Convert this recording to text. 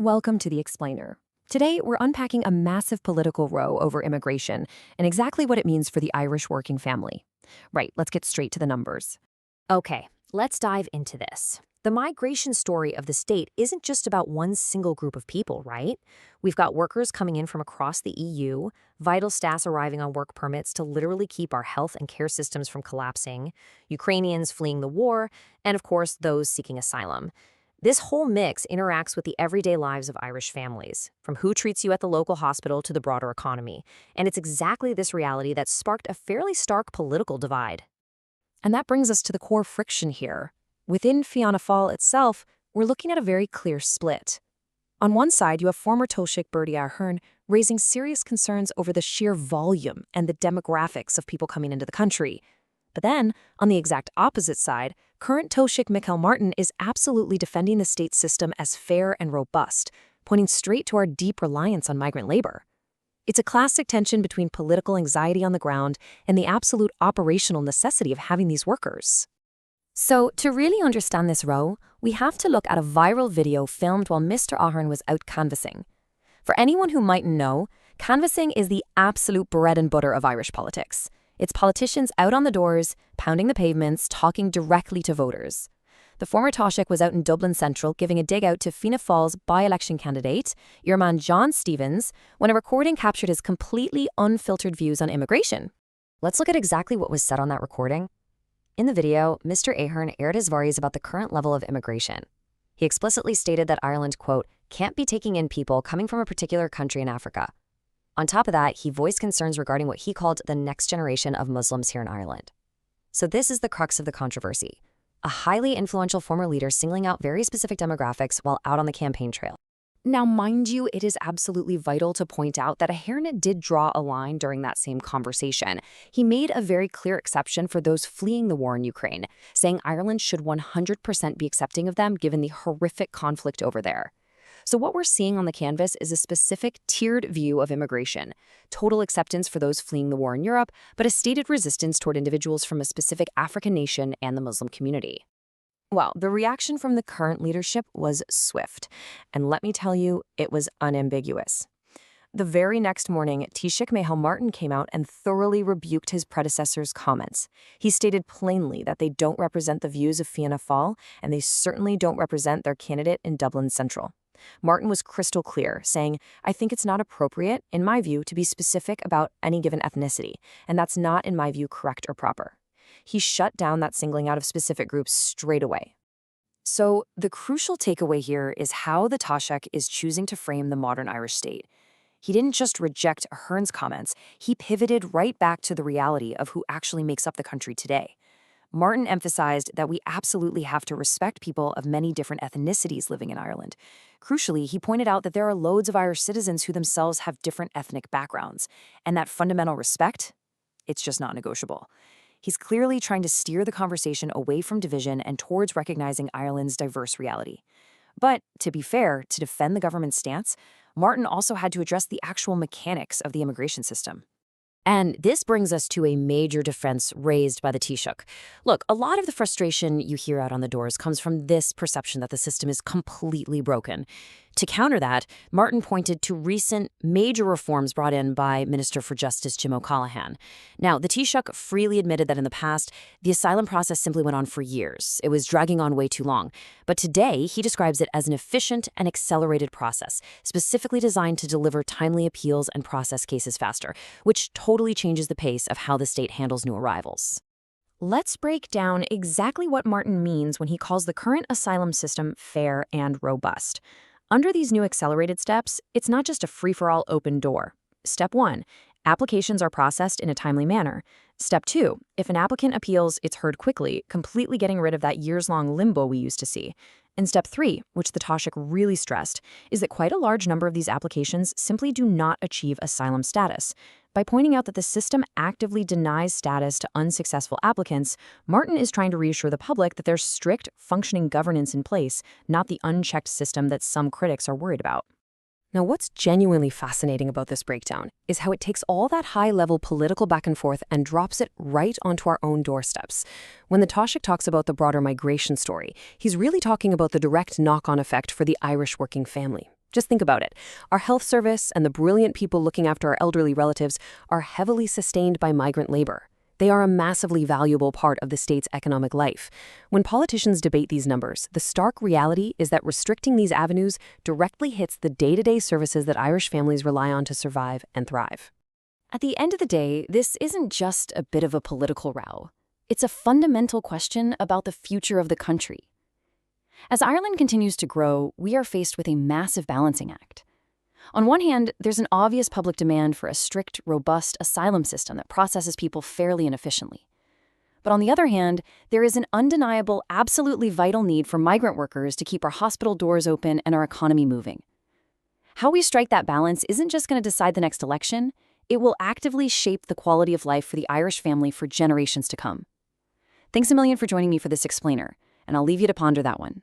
Welcome to The Explainer. Today, we're unpacking a massive political row over immigration and exactly what it means for the Irish working family. Right, let's get straight to the numbers. Okay, let's dive into this. The migration story of the state isn't just about one single group of people, right? We've got workers coming in from across the EU, vital staff arriving on work permits to literally keep our health and care systems from collapsing, Ukrainians fleeing the war, and of course, those seeking asylum. This whole mix interacts with the everyday lives of Irish families, from who treats you at the local hospital to the broader economy. And it's exactly this reality that sparked a fairly stark political divide. And that brings us to the core friction here. Within Fianna Fáil itself, we're looking at a very clear split. On one side, you have former Taoiseach Bertie Ahern raising serious concerns over the sheer volume and the demographics of people coming into the country. But then, on the exact opposite side, current Taoiseach Michael Martin is absolutely defending the state system as fair and robust, pointing straight to our deep reliance on migrant labor. It's a classic tension between political anxiety on the ground and the absolute operational necessity of having these workers. So, to really understand this row, we have to look at a viral video filmed while Mr. Ahern was out canvassing. For anyone who mightn't know, canvassing is the absolute bread and butter of Irish politics. It's politicians out on the doors, pounding the pavements, talking directly to voters. The former Taoiseach was out in Dublin Central giving a dig out to Fianna Fáil's by-election candidate, your man John Stevens, when a recording captured his completely unfiltered views on immigration. Let's look at exactly what was said on that recording. In the video, Mr. Ahern aired his worries about the current level of immigration. He explicitly stated that Ireland, quote, can't be taking in people coming from a particular country in Africa. On top of that, he voiced concerns regarding what he called the next generation of Muslims here in Ireland. So this is the crux of the controversy. A highly influential former leader singling out very specific demographics while out on the campaign trail. Now, mind you, it is absolutely vital to point out that Ahern did draw a line during that same conversation. He made a very clear exception for those fleeing the war in Ukraine, saying Ireland should 100% be accepting of them given the horrific conflict over there. So what we're seeing on the canvas is a specific tiered view of immigration, total acceptance for those fleeing the war in Europe, but a stated resistance toward individuals from a specific African nation and the Muslim community. Well, the reaction from the current leadership was swift, and let me tell you, it was unambiguous. The very next morning, Taoiseach Michael Martin came out and thoroughly rebuked his predecessor's comments. He stated plainly that they don't represent the views of Fianna Fáil, and they certainly don't represent their candidate in Dublin Central. Martin was crystal clear, saying, I think it's not appropriate, in my view, to be specific about any given ethnicity, and that's not, in my view, correct or proper. He shut down that singling out of specific groups straight away. So the crucial takeaway here is how the Taoiseach is choosing to frame the modern Irish state. He didn't just reject Ahern's comments, he pivoted right back to the reality of who actually makes up the country today. Martin emphasized that we absolutely have to respect people of many different ethnicities living in Ireland. Crucially, he pointed out that there are loads of Irish citizens who themselves have different ethnic backgrounds, and that fundamental respect, it's just not negotiable. He's clearly trying to steer the conversation away from division and towards recognizing Ireland's diverse reality. But, to be fair, to defend the government's stance, Martin also had to address the actual mechanics of the immigration system. And this brings us to a major defense raised by the Taoiseach. Look, a lot of the frustration you hear out on the doors comes from this perception that the system is completely broken. To counter that, Martin pointed to recent major reforms brought in by Minister for Justice Jim O'Callaghan. Now, the Taoiseach freely admitted that in the past, the asylum process simply went on for years. It was dragging on way too long. But today, he describes it as an efficient and accelerated process, specifically designed to deliver timely appeals and process cases faster, which totally changes the pace of how the state handles new arrivals. Let's break down exactly what Martin means when he calls the current asylum system fair and robust. Under these new accelerated steps, it's not just a free-for-all open door. Step 1, applications are processed in a timely manner. Step 2, if an applicant appeals, it's heard quickly, completely getting rid of that years-long limbo we used to see. And step 3, which the Taoiseach really stressed, is that quite a large number of these applications simply do not achieve asylum status. By pointing out that the system actively denies status to unsuccessful applicants, Martin is trying to reassure the public that there's strict, functioning governance in place, not the unchecked system that some critics are worried about. Now, what's genuinely fascinating about this breakdown is how it takes all that high-level political back and forth and drops it right onto our own doorsteps. When the Taoiseach talks about the broader migration story, he's really talking about the direct knock-on effect for the Irish working family. Just think about it. Our health service and the brilliant people looking after our elderly relatives are heavily sustained by migrant labor. They are a massively valuable part of the state's economic life. When politicians debate these numbers, the stark reality is that restricting these avenues directly hits the day-to-day services that Irish families rely on to survive and thrive. At the end of the day, this isn't just a bit of a political row. It's a fundamental question about the future of the country. As Ireland continues to grow, we are faced with a massive balancing act. On one hand, there's an obvious public demand for a strict, robust asylum system that processes people fairly and efficiently. But on the other hand, there is an undeniable, absolutely vital need for migrant workers to keep our hospital doors open and our economy moving. How we strike that balance isn't just going to decide the next election, it will actively shape the quality of life for the Irish family for generations to come. Thanks a million for joining me for this explainer, and I'll leave you to ponder that one.